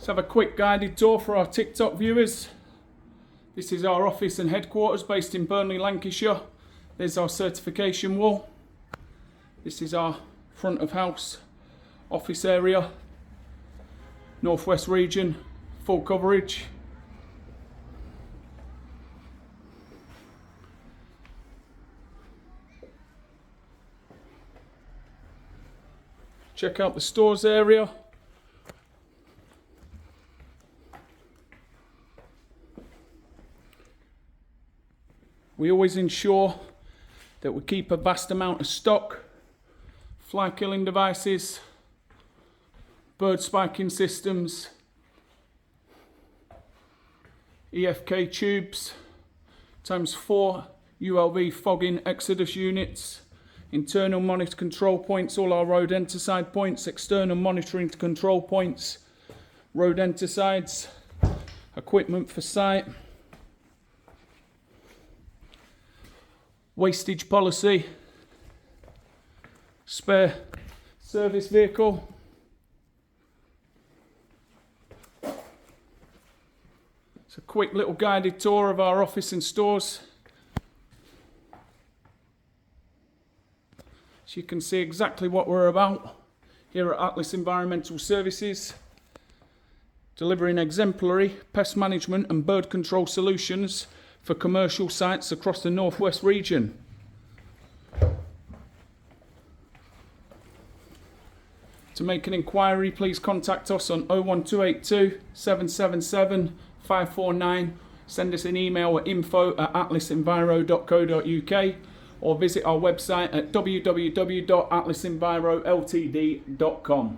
Let's have a quick guided tour for our TikTok viewers. This is our office and headquarters based in Burnley, Lancashire. There's our certification wall. This is our front of house office area. Northwest region, full coverage. Check out the stores area. We always ensure that we keep a vast amount of stock, fly killing devices, bird spiking systems, EFK tubes, ×4 ULV fogging Exodus units, internal monitor control points, all our road enter side points, external monitoring control points, road enter sides, equipment for site, wastage policy, spare service vehicle, it's a quick little guided tour of our office and stores. So you can see exactly what we're about here at Atlas Environmental Services, delivering exemplary pest management and bird control solutions for commercial sites across the Northwest region. To make an inquiry, please contact us on 01282 777 549. Send us an email at info@atlasenviro.co.uk or visit our website at www.atlasenviroltd.com.